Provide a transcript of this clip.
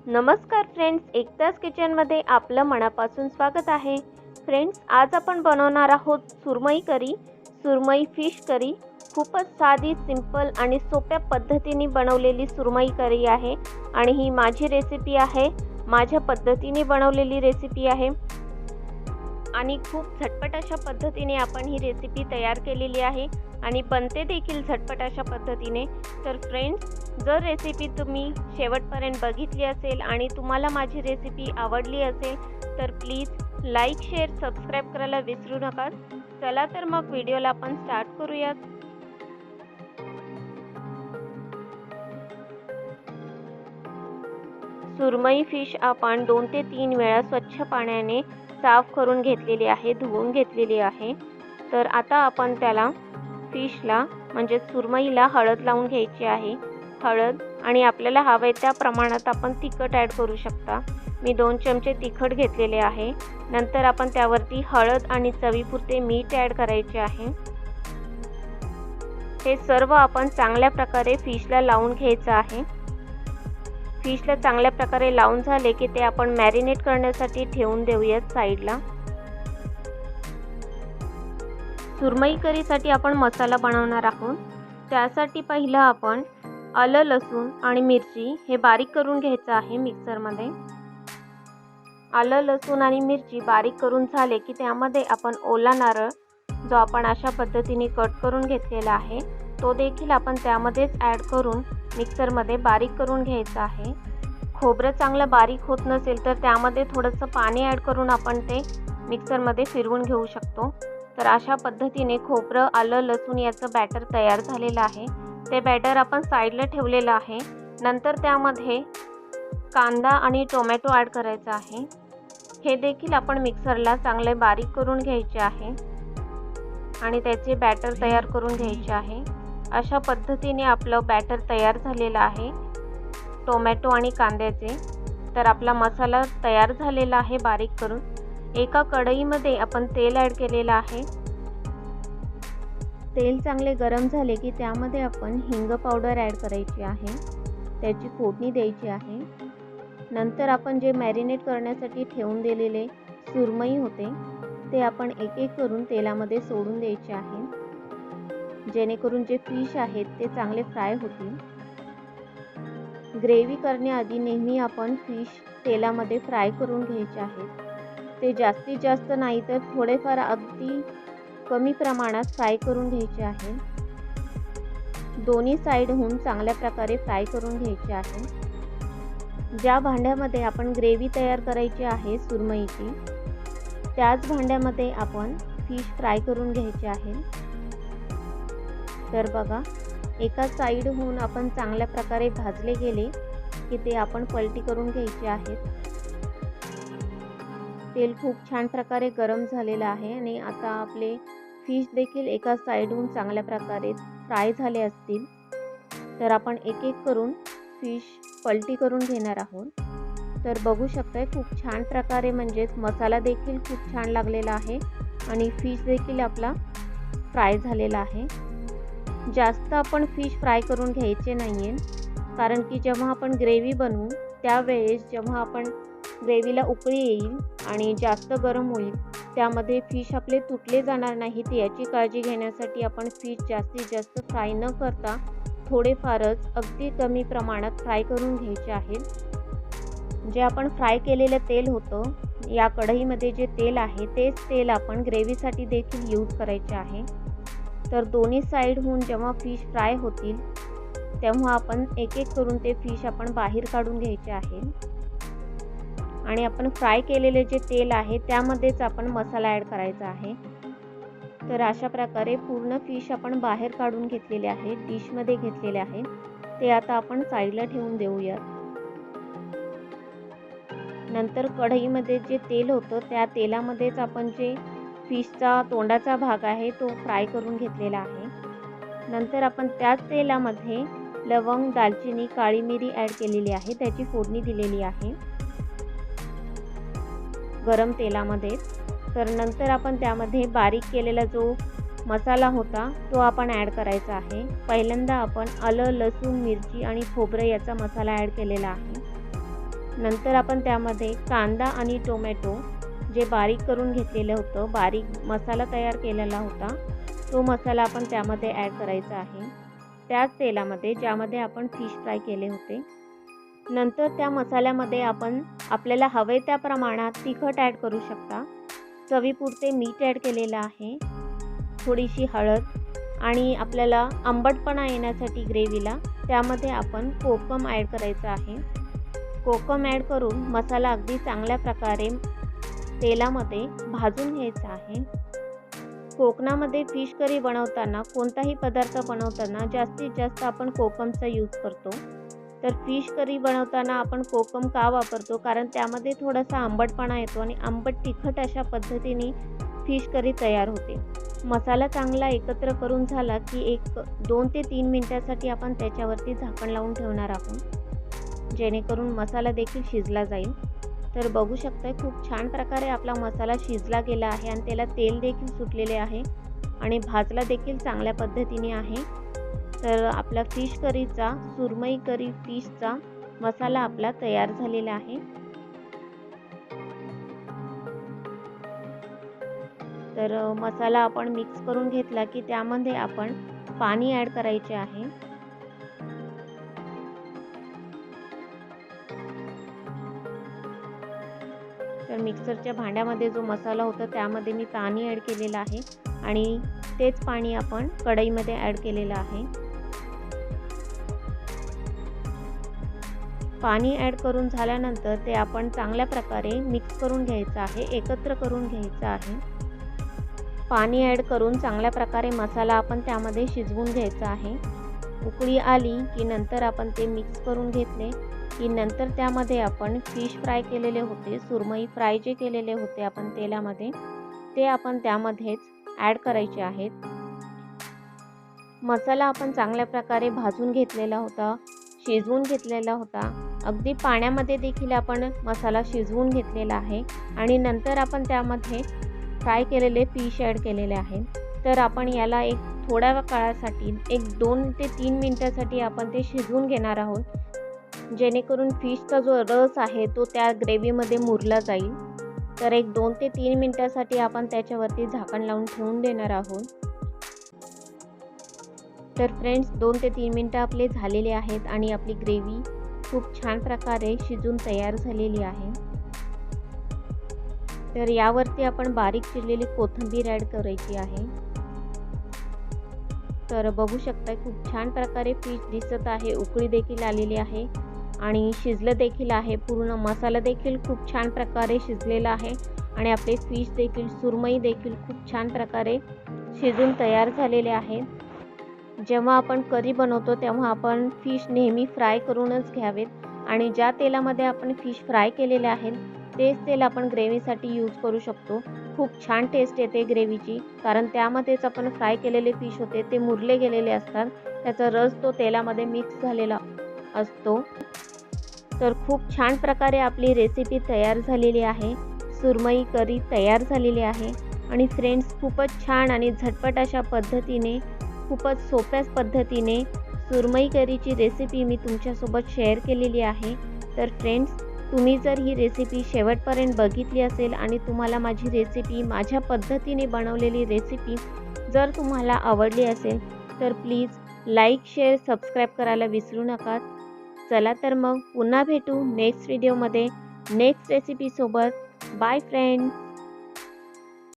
नमस्कार फ्रेंड्स, एकताच किचनमध्ये आपलं मनापासून स्वागत आहे। फ्रेंड्स, आज आपण बनवणार आहोत सुरमई करी, सुरमई फिश करी। खूपच साधी, सिंपल आणि सोप्या पद्धतीने बनवलेली सुरमई करी आहे आणि ही माझी रेसिपी आहे, माझ्या पद्धतीने बनवलेली रेसिपी आहे आणि खूप झटपट अशा पद्धतीने आपण ही रेसिपी तयार केलेली आहे आणि बनते देखील झटपट अशा पद्धतीने। तर फ्रेंड्स, जर रेसिपी तुम्ही शेवटपर्यंत बघितली असेल आणि तुम्हाला माझी रेसिपी आवडली असेल तर प्लीज लाईक, शेअर, सबस्क्राईब करायला विसरू नका। चला तर मग व्हिडिओला आपण स्टार्ट करूयात। सुरमई फिश आपण 2 ते 3 वेळा स्वच्छ पाण्याने साफ करून घेतलेली आहे, धुवून घेतलेली आहे। तर आता आपण त्याला फिशला म्हणजे सुरमईला हळद लावून घ्यायची आहे। हळद आणि आपल्याला हवे त्या प्रमाणात आपण तिखट ॲड करू शकता। मी 2 चमचे तिखट घेतलेले आहे। नंतर आपण त्यावरती हळद आणि चवीपुरते मीठ ॲड करायचे आहे। हे सर्व आपण चांगल्या प्रकारे फिशला लावून घ्यायचं आहे। फिशला चांगल्या प्रकारे लावून झाले की ते आपण मॅरिनेट करण्यासाठी ठेवून देऊयात साईडला। सुरमई करीसाठी आपण मसाला बनवणार आहोत। त्यासाठी पहिलं आपण आलं, लसूण आणि मिरची हे बारीक करून घ्यायचं आहे मिक्सरमध्ये। आलं, लसूण आणि मिरची बारीक करून झाले की त्यामध्ये आपण ओला नारळ जो आपण अशा पद्धतीने कट करून घेतलेला आहे तो देखील आपण त्यामध्येच ॲड करून मिक्सरमध्ये बारीक करून घ्यायचं आहे। खोबरं चांगलं बारीक होत नसेल तर त्यामध्ये थोडंसं पाणी ॲड करून आपण ते मिक्सरमध्ये फिरवून घेऊ शकतो। तर अशा पद्धतीने खोबरं, आलं, लसूण याचं बॅटर तयार झालेलं आहे। ते बॅटर आपण साईडला ठेवलेलं आहे। नंतर त्यामध्ये कांदा आणि टोमॅटो ॲड करायचा आहे। हे देखील आपण मिक्सरला चांगले बारीक करून घ्यायचे आहे आणि त्याचे बॅटर तयार करून घ्यायचे आहे। अशा पद्धतीने आपलं बॅटर तयार झालेलं आहे टोमॅटो आणि कांद्याचे। तर आपला मसाला तयार झालेला आहे बारीक करून। एका कढईमध्ये आपण तेल ॲड केलेलं आहे। तेल चांगले गरम झाले की त्यामध्ये आपण हिंग पावडर ॲड करायची आहे, त्याची फोडणी द्यायची आहे। नंतर आपण जे मॅरिनेट करण्यासाठी ठेवून दिलेले सुरमई होते ते आपण एक एक करून तेलामध्ये सोडून द्यायचे आहे, जेणेकरून जे फिश आहेत ते चांगले फ्राय होतील। ग्रेव्ही करण्याआधी नेहमी आपण फिश तेलामध्ये फ्राय करून घ्यायचे आहेत। ते जास्तीत जास्त नाही तर थोडेफार अगदी कमी प्रमाणात फ्राय करून घ्यायचे आहे। दोन्ही साईडहून चांगल्या प्रकारे फ्राय करून घ्यायचे आहे। ज्या भांड्यामध्ये आपण ग्रेव्ही तयार करायची आहे सुरमईची त्याच भांड्यामध्ये आपण फिश फ्राय करून घ्यायचे आहे। तर बघा, एका साईडहून आपण चांगल्या प्रकारे भाजले गेले की ते आपण पलटी करून घ्यायचे आहेत। तेल खूप छान प्रकारे गरम झालेलं आहे आणि आता आपले फिश देखील एका साईडहून चांगल्या प्रकारे फ्राय झाले असतील। तर आपण एक एक करून फिश पलटी करून घेणार आहोत। तर बघू शकताय खूप छान प्रकारे म्हणजेच मसाला देखील खूप छान लागलेला आहे आणि फिश देखील आपला फ्राय झालेला आहे। जास्त आपण फिश फ्राय करून घ्यायचे नाही आहे, कारण की जेव्हा आपण ग्रेव्ही बनवू त्यावेळेस जेव्हा आपण ग्रेव्हीला उकळी येईल आणि जास्त गरम होईल त्यामध्ये फिश आपले तुटले जाणार नाहीत याची काळजी घेण्यासाठी आपण फिश जास्तीत जास्त फ्राय न करता थोडेफारच अगदी कमी प्रमाणात फ्राय करून घ्यायचे आहेत। जे आपण फ्राय केलेलं तेल होतं, या कढईमध्ये जे तेल आहे तेच तेल आपण ग्रेव्हीसाठी देखील यूज करायचे आहे। तर दोन्ही साईडहून जेव्हा फिश फ्राय होतील तेव्हा आपण एक एक करून ते फिश आपण बाहेर काढून घ्यायचे आहे आणि आपण फ्राय केलेले जे तेल आहे त्यामध्येच आपण मसाला ॲड करायचा आहे। तर अशा प्रकारे पूर्ण फिश आपण बाहेर काढून घेतलेले आहे, डिशमध्ये घेतलेले आहे। ते आता आपण साईडला ठेवून देऊयात। नंतर कढईमध्ये जे तेल होतं त्या तेलामध्येच आपण जे फिशचा तोंडाचा भाग आहे तो फ्राय करून घेतलेला आहे। नंतर आपण त्याच तेलामध्ये लवंग, दालचिनी, काळी मिरी ॲड केलेली आहे, त्याची फोडणी दिलेली आहे गरम तेलामध्ये। तर नंतर आपण त्यामध्ये बारीक केलेला जो मसाला होता तो आपण ॲड करायचा आहे। पहिल्यांदा आपण आलं, लसूण, मिरची आणि खोबरं याचा मसाला ॲड केलेला आहे। नंतर आपण त्यामध्ये कांदा आणि टोमॅटो जे बारीक करून घेतलेलं होतं, बारीक मसाला तयार केलेला होता, तो मसाला आपण त्यामध्ये ॲड करायचा आहे, त्याच तेलामध्ये ज्यामध्ये आपण फिश फ्राय केले होते. नंतर त्या मसाल्यामध्ये आपण आपल्याला हवे त्या प्रमाणात तिखट ॲड करू शकता. चवीपुरते मीठ ॲड केलेलं आहे, थोडीशी हळद आणि आपल्याला आंबटपणा येण्यासाठी ग्रेव्हीला त्यामध्ये आपण कोकम ॲड करायचं आहे. कोकम ॲड करून मसाला अगदी चांगल्या प्रकारे तेलामध्ये भाजून घ्यायचा आहे. कोकणामध्ये फिश करी बनवताना, कोणताही पदार्थ बनवताना जास्तीत जास्त आपण कोकमचा यूज करतो. तर फिश करी बनवताना आपण कोकम का वापरतो? कारण त्यामध्ये थोडासा आंबटपणा येतो आणि आंबट तिखट अशा पद्धतीने फिश करी तयार होते. मसाला चांगला एकत्र करून झाला की 2 ते 3 मिनिटासाठी आपण त्याच्यावरती झाकण लावून ठेवणार आहोत, जेणेकरून मसाला देखील शिजला जाईल. तर बघू शकताय खूप छान प्रकारे आपला मसाला शिजला गेला आहे आणि त्याला तेल देखील सुटलेले आहे आणि भाजला देखील चांगल्या पद्धतीने आहे. तर आपला फिश करीचा, सुरमई करी फिशचा मसाला आपला तयार झालेला आहे. तर मसाला आपण मिक्स करून घेतला की त्यामध्ये आपण पाणी ॲड करायचे आहे. तर मिक्सरच्या भांड्यामध्ये जो मसाला होता त्यामध्ये मी पाणी ॲड केलेलं आहे आणि तेच पाणी आपण कढईमध्ये ॲड केलेलं आहे. पाणी ॲड करून झाल्यानंतर ते आपण चांगल्या प्रकारे मिक्स करून घ्यायचं आहे, एकत्र करून घ्यायचं आहे. पाणी ॲड करून चांगल्या प्रकारे मसाला आपण त्यामध्ये शिजवून घ्यायचा आहे. उकळी आली की नंतर आपण ते मिक्स करून घेतले की नंतर त्यामध्ये आपण फिश फ्राय केलेले होते, सुरमई फ्राय जे केलेले होते आपण तेलामध्ये, ते आपण त्यामध्येच ॲड करायचे आहेत. मसाला आपण चांगल्या प्रकारे भाजून घेतलेला होता, शिजवून घेतलेला होता. अगदी पाण्यामध्ये देखील आपण मसाला शिजवून घेतलेला आहे आणि नंतर आपण त्यामध्ये फ्राय केलेले फिश ॲड केलेले आहे. तर आपण याला एक थोड्या काळासाठी 2 ते 3 मिनिटासाठी आपण ते शिजवून घेणार आहोत, जेणेकरून फिशचा जो रस आहे तो त्या ग्रेव्हीमध्ये मुरला जाईल. तर 2 ते 3 मिनिटासाठी आपण त्याच्यावरती झाकण लावून ठेवून देणार आहोत. तर फ्रेंड्स 2 ते 3 मिनिटं आपले झालेले आहेत आणि आपली ग्रेव्ही खूप छान प्रकारे शिजून तयार झालेली आहे. तर यावरती आपण बारीक चिरलेली कोथिंबीर ॲड करायची आहे. तर बघू शकता खूप छान प्रकारे फिश दिसत आहे, उकळी देखील आलेली आहे आणि शिजलं देखील आहे. पूर्ण मसाला देखील खूप छान प्रकारे शिजलेला आहे आणि आपले फिश देखील, सुरमई देखील खूप छान प्रकारे शिजून तयार झालेले आहे. जेव्हा आपण करी बनवतो तेव्हा आपण फिश नेहमी फ्राय करूनच घ्यावेत आणि ज्या तेलामध्ये आपण फिश फ्राय केलेले आहेत तेच तेल आपण ग्रेव्हीसाठी यूज करू शकतो. खूप छान टेस्ट येते ग्रेव्हीची, कारण त्यामध्येच आपण फ्राय केलेले फिश होते ते मुरले गेलेले असतात, त्याचा रस तो तेलामध्ये मिक्स झालेला असतो. तर खूप छान प्रकारे आपली रेसिपी तयार झालेली आहे, सुरमई करी तयार झालेली आहे आणि फ्रेंड्स खूपच छान आणि झटपट अशा पद्धतीने, खूपच सोप्याच पद्धतीने सुरमई करीची रेसिपी मी तुमच्यासोबत शेअर केलेली आहे. तर फ्रेंड्स तुम्ही जर ही रेसिपी शेवटपर्यंत बघितली असेल आणि तुम्हाला माझी रेसिपी, माझ्या पद्धतीने बनवलेली रेसिपी जर तुम्हाला आवडली असेल तर प्लीज लाईक, शेअर, सबस्क्राईब करायला विसरू नका. चला तर मग पुन्हा भेटू नेक्स्ट व्हिडिओमध्ये नेक्स्ट रेसिपीसोबत. Bye friends.